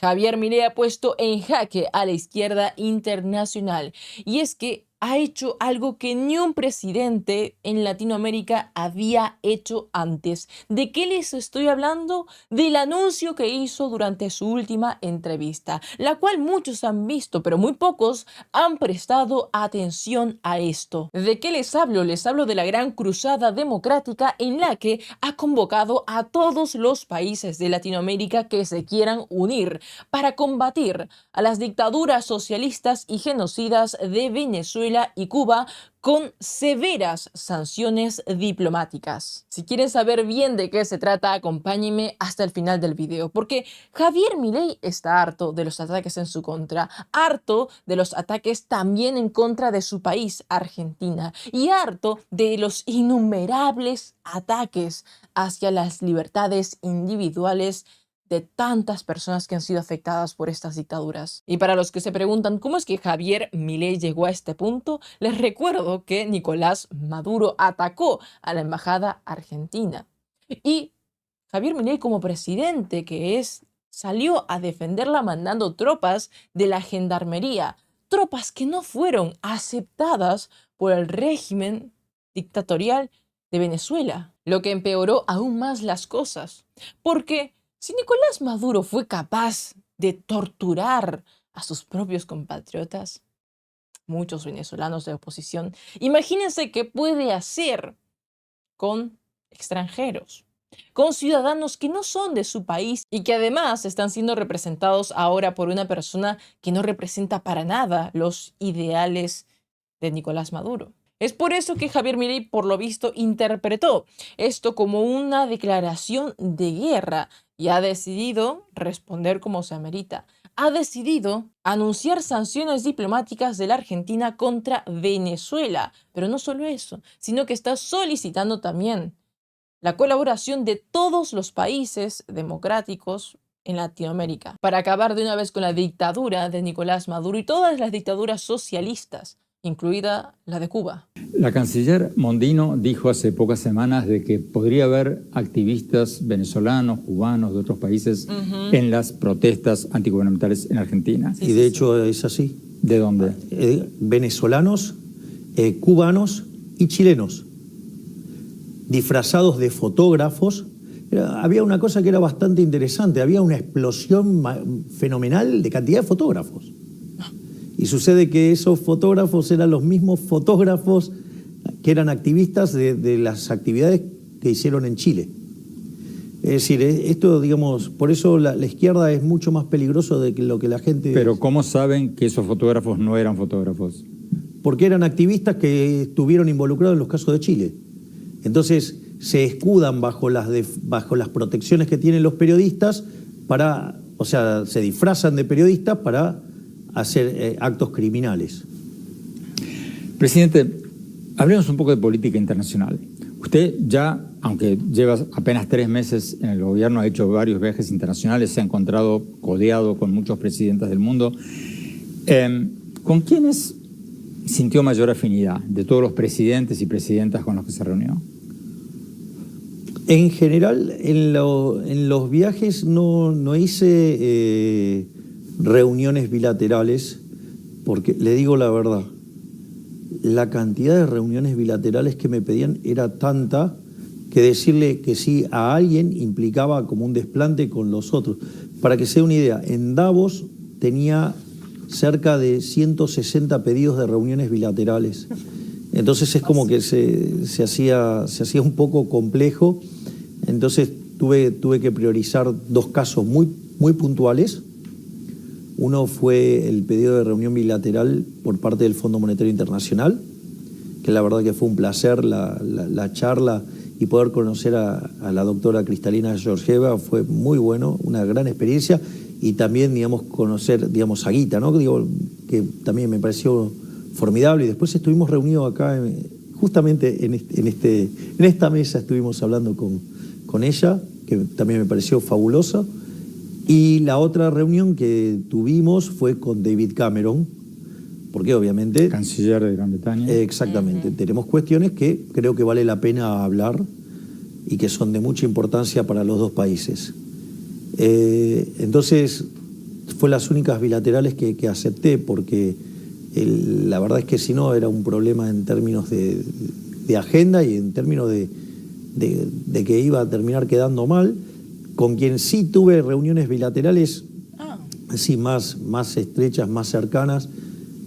Javier Milei ha puesto en jaque a la izquierda internacional, y es que ha hecho algo que ni un presidente en Latinoamérica había hecho antes. ¿De qué les estoy hablando? Del anuncio que hizo durante su última entrevista, la cual muchos han visto, pero muy pocos han prestado atención a esto. ¿De qué les hablo? Les hablo de la gran cruzada democrática en la que ha convocado a todos los países de Latinoamérica que se quieran unir para combatir a las dictaduras socialistas y genocidas de Venezuela y Cuba con severas sanciones diplomáticas. Si quieren saber bien de qué se trata, acompáñenme hasta el final del video, porque Javier Milei está harto de los ataques en su contra, harto de los ataques también en contra de su país, Argentina, y harto de los innumerables ataques hacia las libertades individuales de tantas personas que han sido afectadas por estas dictaduras. Y para los que se preguntan cómo es que Javier Milei llegó a este punto, les recuerdo que Nicolás Maduro atacó a la embajada argentina. Y Javier Milei, como presidente que es, salió a defenderla mandando tropas de la gendarmería, tropas que no fueron aceptadas por el régimen dictatorial de Venezuela, lo que empeoró aún más las cosas, porque si Nicolás Maduro fue capaz de torturar a sus propios compatriotas, muchos venezolanos de oposición, imagínense qué puede hacer con extranjeros, con ciudadanos que no son de su país y que además están siendo representados ahora por una persona que no representa para nada los ideales de Nicolás Maduro. Es por eso que Javier Milei, por lo visto, interpretó esto como una declaración de guerra y ha decidido responder como se amerita. Ha decidido anunciar sanciones diplomáticas de la Argentina contra Venezuela. Pero no solo eso, sino que está solicitando también la colaboración de todos los países democráticos en Latinoamérica para acabar de una vez con la dictadura de Nicolás Maduro y todas las dictaduras socialistas, incluida la de Cuba. La canciller Mondino dijo hace pocas semanas de que podría haber activistas venezolanos, cubanos, de otros países en las protestas antigubernamentales en Argentina. Sí, y de hecho es así. ¿De dónde? Venezolanos, cubanos y chilenos, disfrazados de fotógrafos. Había una cosa que era bastante interesante, había una explosión fenomenal de cantidad de fotógrafos. Y sucede que esos fotógrafos eran los mismos fotógrafos que eran activistas de las actividades que hicieron en Chile. Es decir, esto, digamos, por eso la izquierda es mucho más peligroso de lo que la gente... Pero ¿cómo saben que esos fotógrafos no eran fotógrafos? Porque eran activistas que estuvieron involucrados en los casos de Chile. Entonces se escudan bajo las protecciones que tienen los periodistas para, o sea, se disfrazan de periodistas para hacer actos criminales. Presidente, hablemos un poco de política internacional. Usted ya, aunque lleva apenas 3 meses en el gobierno, ha hecho varios viajes internacionales, se ha encontrado codeado con muchos presidentes del mundo. ¿Con quiénes sintió mayor afinidad de todos los presidentes y presidentas con los que se reunió? En general, en los viajes no hice reuniones bilaterales, porque le digo la verdad, la cantidad de reuniones bilaterales que me pedían era tanta que decirle que sí a alguien implicaba como un desplante con los otros. Para que se dé una idea, en Davos tenía cerca de 160 pedidos de reuniones bilaterales. Entonces es como que se hacía un poco complejo. Entonces tuve que priorizar 2 casos muy puntuales. Uno fue el pedido de reunión bilateral por parte del Fondo Monetario Internacional, que la verdad que fue un placer la charla y poder conocer a la doctora Cristalina Georgieva fue muy bueno, una gran experiencia, y también, digamos, conocer, digamos, a Guita, ¿no? Digo, que también me pareció formidable, y después estuvimos reunidos acá, justamente en esta mesa estuvimos hablando con ella, que también me pareció fabulosa. Y la otra reunión que tuvimos fue con David Cameron, porque obviamente... Canciller de Gran Bretaña. Exactamente. Tenemos cuestiones que creo que vale la pena hablar y que son de mucha importancia para los dos países. Entonces, fue las únicas bilaterales que acepté, porque la verdad es que si no era un problema en términos de agenda y en términos de que iba a terminar quedando mal. Con quien sí tuve reuniones bilaterales, sí, más estrechas, más cercanas,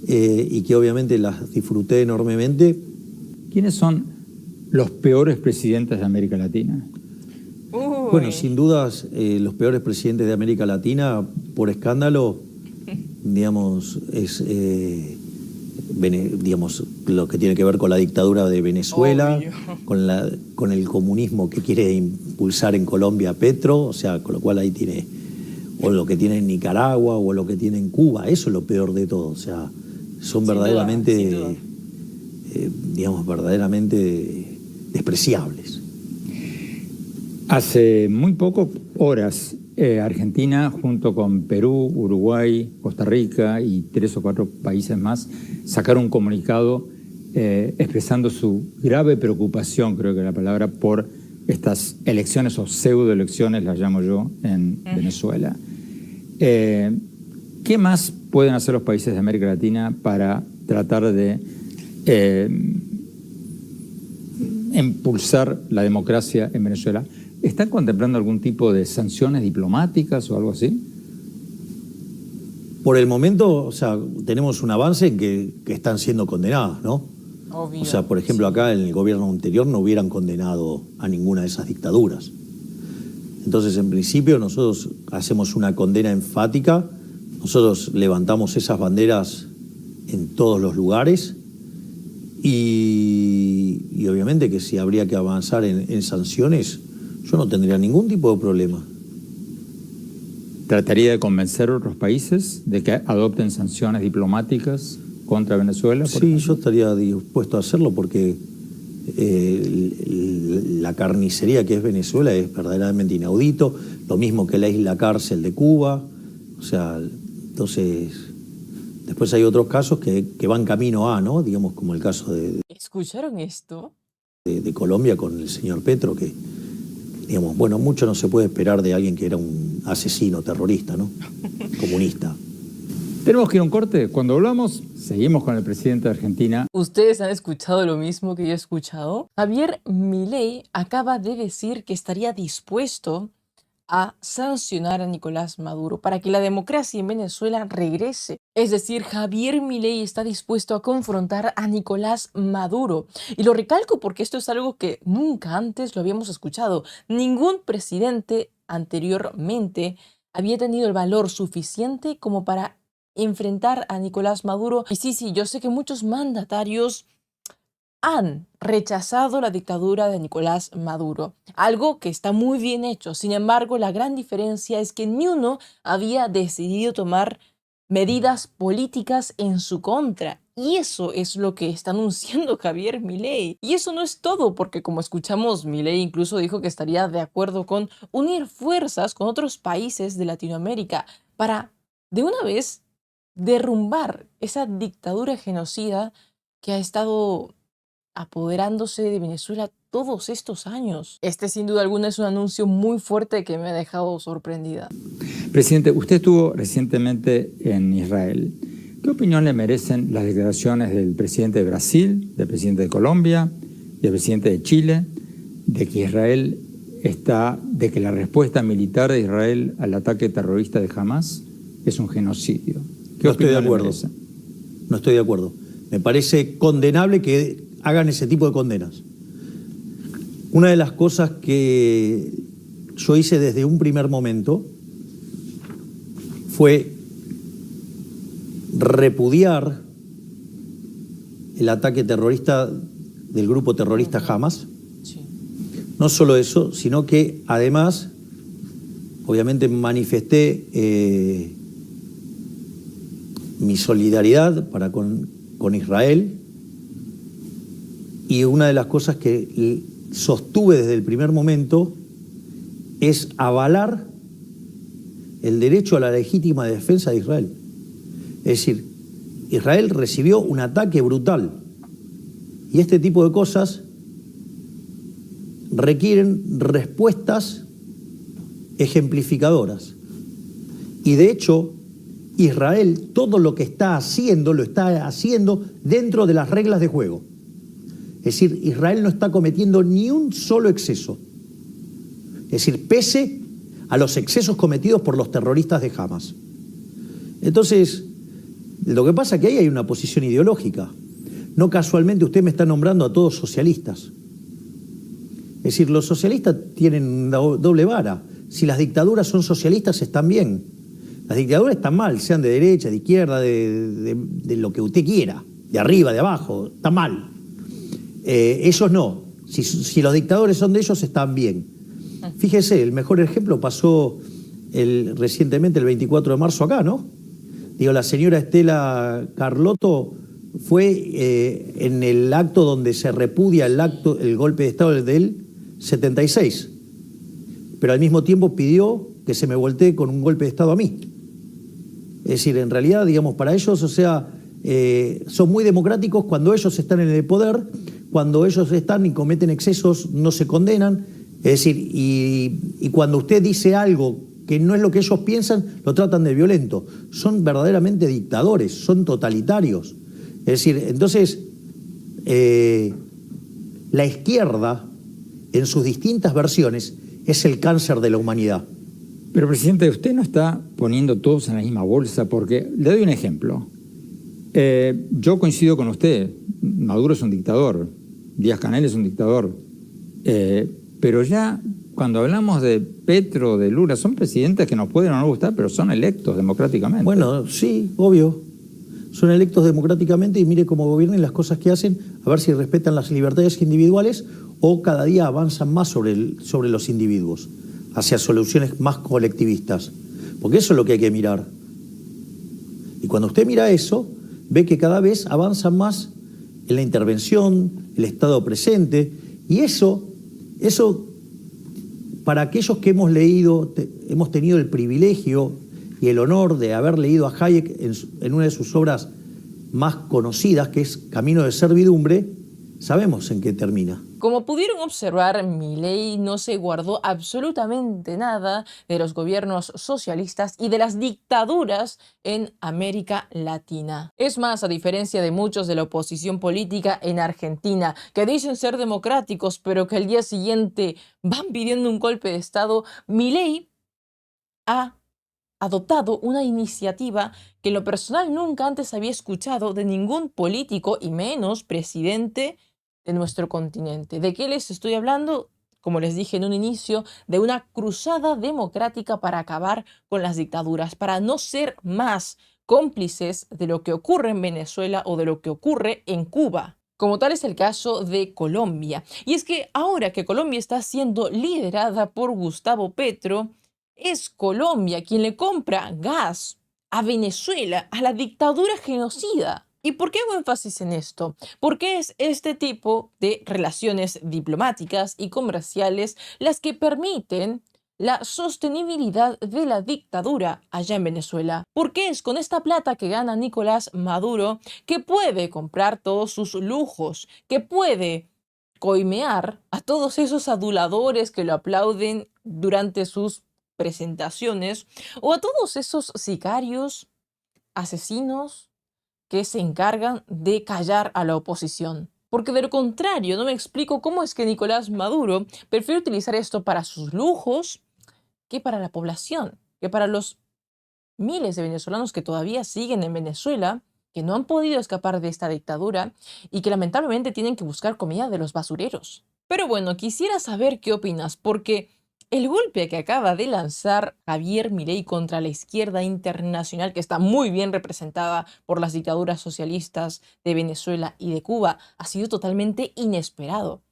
y que obviamente las disfruté enormemente. ¿Quiénes son los peores presidentes de América Latina? Bueno, sin dudas, los peores presidentes de América Latina, por escándalo, digamos, es digamos, lo que tiene que ver con la dictadura de Venezuela, con el comunismo que quiere impulsar en Colombia Petro, o sea, con lo cual ahí tiene, o lo que tiene en Nicaragua, o lo que tiene en Cuba. Eso es lo peor de todo, o sea, son verdaderamente, digamos, verdaderamente despreciables. Hace muy poco, horas, Argentina, junto con Perú, Uruguay, Costa Rica y 3 o 4 países más, sacaron un comunicado expresando su grave preocupación, creo que es la palabra, por estas elecciones o pseudoelecciones, las llamo yo, en Venezuela. ¿Qué más pueden hacer los países de América Latina para tratar de impulsar la democracia en Venezuela? ¿Están contemplando algún tipo de sanciones diplomáticas o algo así? Por el momento, o sea, tenemos un avance en que están siendo condenadas, ¿no? Obvio. O sea, por ejemplo, acá en el gobierno anterior no hubieran condenado a ninguna de esas dictaduras. Entonces, en principio, nosotros hacemos una condena enfática, nosotros levantamos esas banderas en todos los lugares y obviamente que si habría que avanzar en sanciones, yo no tendría ningún tipo de problema. ¿Trataría de convencer a otros países de que adopten sanciones diplomáticas contra Venezuela? Sí, yo estaría dispuesto a hacerlo porque la carnicería que es Venezuela es verdaderamente inaudito, lo mismo que la isla cárcel de Cuba. O sea, entonces, después hay otros casos que van camino a, ¿no? Digamos, como el caso ¿Escucharon esto? de Colombia con el señor Petro, que, digamos, bueno, mucho no se puede esperar de alguien que era un asesino terrorista, ¿no? Comunista. Tenemos que ir a un corte. Cuando hablamos, seguimos con el presidente de Argentina. ¿Ustedes han escuchado lo mismo que yo he escuchado? Javier Milei acaba de decir que estaría dispuesto a sancionar a Nicolás Maduro para que la democracia en Venezuela regrese. Es decir, Javier Milei está dispuesto a confrontar a Nicolás Maduro. Y lo recalco porque esto es algo que nunca antes lo habíamos escuchado. Ningún presidente anteriormente había tenido el valor suficiente como para enfrentar a Nicolás Maduro. Y sí, yo sé que muchos mandatarios han rechazado la dictadura de Nicolás Maduro, algo que está muy bien hecho. Sin embargo, la gran diferencia es que ni uno había decidido tomar medidas políticas en su contra. Y eso es lo que está anunciando Javier Milei. Y eso no es todo, porque como escuchamos, Milei incluso dijo que estaría de acuerdo con unir fuerzas con otros países de Latinoamérica para, de una vez, derrumbar esa dictadura genocida que ha estado apoderándose de Venezuela todos estos años. Este sin duda alguna es un anuncio muy fuerte que me ha dejado sorprendida. Presidente, usted estuvo recientemente en Israel. ¿Qué opinión le merecen las declaraciones del presidente de Brasil, del presidente de Colombia y del presidente de Chile, de que de que la respuesta militar de Israel al ataque terrorista de Hamás es un genocidio? No estoy de acuerdo. No estoy de acuerdo. Me parece condenable que hagan ese tipo de condenas. Una de las cosas que yo hice desde un primer momento fue repudiar el ataque terrorista del grupo terrorista Hamas. Sí. No solo eso, sino que además, obviamente manifesté mi solidaridad con Israel, y una de las cosas que sostuve desde el primer momento es avalar el derecho a la legítima defensa de Israel. Es decir, Israel recibió un ataque brutal y este tipo de cosas requieren respuestas ejemplificadoras. Y de hecho, Israel todo lo que está haciendo, lo está haciendo dentro de las reglas de juego. Es decir, Israel no está cometiendo ni un solo exceso. Es decir, pese a los excesos cometidos por los terroristas de Hamas. Entonces, lo que pasa es que ahí hay una posición ideológica. No casualmente usted me está nombrando a todos socialistas. Es decir, los socialistas tienen una doble vara. Si las dictaduras son socialistas, están bien. Las dictaduras están mal, sean de derecha, de izquierda, de lo que usted quiera, de arriba, de abajo, están mal. Ellos no. Si los dictadores son de ellos, están bien. Fíjese, el mejor ejemplo pasó recientemente, el 24 de marzo acá, ¿no? Digo, la señora Estela Carlotto fue en el acto donde se repudia el golpe de Estado del 76, pero al mismo tiempo pidió que se me voltee con un golpe de Estado a mí. Es decir, en realidad, digamos, para ellos, o sea, son muy democráticos cuando ellos están en el poder, cuando ellos están y cometen excesos, no se condenan. Es decir, y cuando usted dice algo que no es lo que ellos piensan, lo tratan de violento. Son verdaderamente dictadores, son totalitarios. Es decir, entonces, la izquierda, en sus distintas versiones, es el cáncer de la humanidad. Pero, presidente, usted no está poniendo todos en la misma bolsa, porque le doy un ejemplo. Yo coincido con usted, Maduro es un dictador, Díaz-Canel es un dictador, pero ya cuando hablamos de Petro, de Lula, son presidentes que nos pueden o no gustar, pero son electos democráticamente. Bueno, sí, obvio. Son electos democráticamente y mire cómo gobiernan, las cosas que hacen, a ver si respetan las libertades individuales o cada día avanzan más sobre los individuos, hacia soluciones más colectivistas. Porque eso es lo que hay que mirar. Y cuando usted mira eso, ve que cada vez avanzan más en la intervención, el Estado presente, y eso para aquellos que hemos leído, hemos tenido el privilegio y el honor de haber leído a Hayek en una de sus obras más conocidas, que es Camino de Servidumbre, sabemos en qué termina. Como pudieron observar, Milei no se guardó absolutamente nada de los gobiernos socialistas y de las dictaduras en América Latina. Es más, a diferencia de muchos de la oposición política en Argentina, que dicen ser democráticos, pero que al día siguiente van pidiendo un golpe de Estado, Milei ha adoptado una iniciativa que en lo personal nunca antes había escuchado de ningún político y menos presidente de nuestro continente. ¿De qué les estoy hablando? Como les dije en un inicio, de una cruzada democrática para acabar con las dictaduras, para no ser más cómplices de lo que ocurre en Venezuela o de lo que ocurre en Cuba. Como tal es el caso de Colombia. Y es que ahora que Colombia está siendo liderada por Gustavo Petro, es Colombia quien le compra gas a Venezuela, a la dictadura genocida. ¿Y por qué hago énfasis en esto? Porque es este tipo de relaciones diplomáticas y comerciales las que permiten la sostenibilidad de la dictadura allá en Venezuela. Porque es con esta plata que gana Nicolás Maduro que puede comprar todos sus lujos, que puede coimear a todos esos aduladores que lo aplauden durante sus presentaciones, o a todos esos sicarios, asesinos, que se encargan de callar a la oposición. Porque de lo contrario, no me explico cómo es que Nicolás Maduro prefiere utilizar esto para sus lujos que para la población, que para los miles de venezolanos que todavía siguen en Venezuela, que no han podido escapar de esta dictadura y que lamentablemente tienen que buscar comida de los basureros. Pero bueno, quisiera saber qué opinas, porque el golpe que acaba de lanzar Javier Milei contra la izquierda internacional, que está muy bien representada por las dictaduras socialistas de Venezuela y de Cuba, ha sido totalmente inesperado.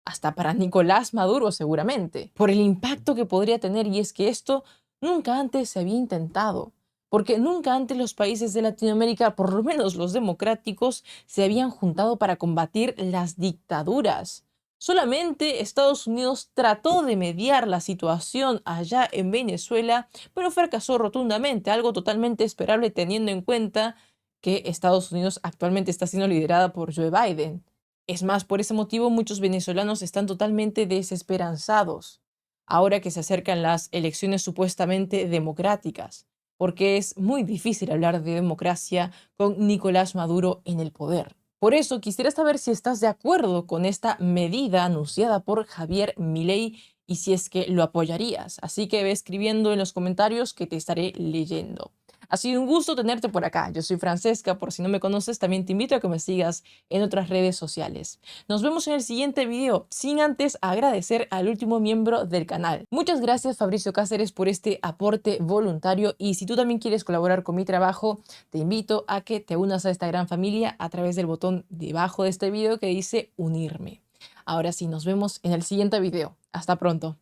Hasta para Nicolás Maduro seguramente, por el impacto que podría tener, y es que esto nunca antes se había intentado. Porque nunca antes los países de Latinoamérica, por lo menos los democráticos, se habían juntado para combatir las dictaduras. Solamente Estados Unidos trató de mediar la situación allá en Venezuela, pero fracasó rotundamente, algo totalmente esperable teniendo en cuenta que Estados Unidos actualmente está siendo liderada por Joe Biden. Es más, por ese motivo muchos venezolanos están totalmente desesperanzados, ahora que se acercan las elecciones supuestamente democráticas. porque es muy difícil hablar de democracia con Nicolás Maduro en el poder. Por eso quisiera saber si estás de acuerdo con esta medida anunciada por Javier Milei y si es que lo apoyarías. Así que ve escribiendo en los comentarios que te estaré leyendo. Ha sido un gusto tenerte por acá. Yo soy Francesca, por si no me conoces, también te invito a que me sigas en otras redes sociales. Nos vemos en el siguiente video, sin antes agradecer al último miembro del canal. Muchas gracias, Fabricio Cáceres, por este aporte voluntario, y si tú también quieres colaborar con mi trabajo, te invito a que te unas a esta gran familia a través del botón debajo de este video que dice unirme. Ahora sí, nos vemos en el siguiente video. Hasta pronto.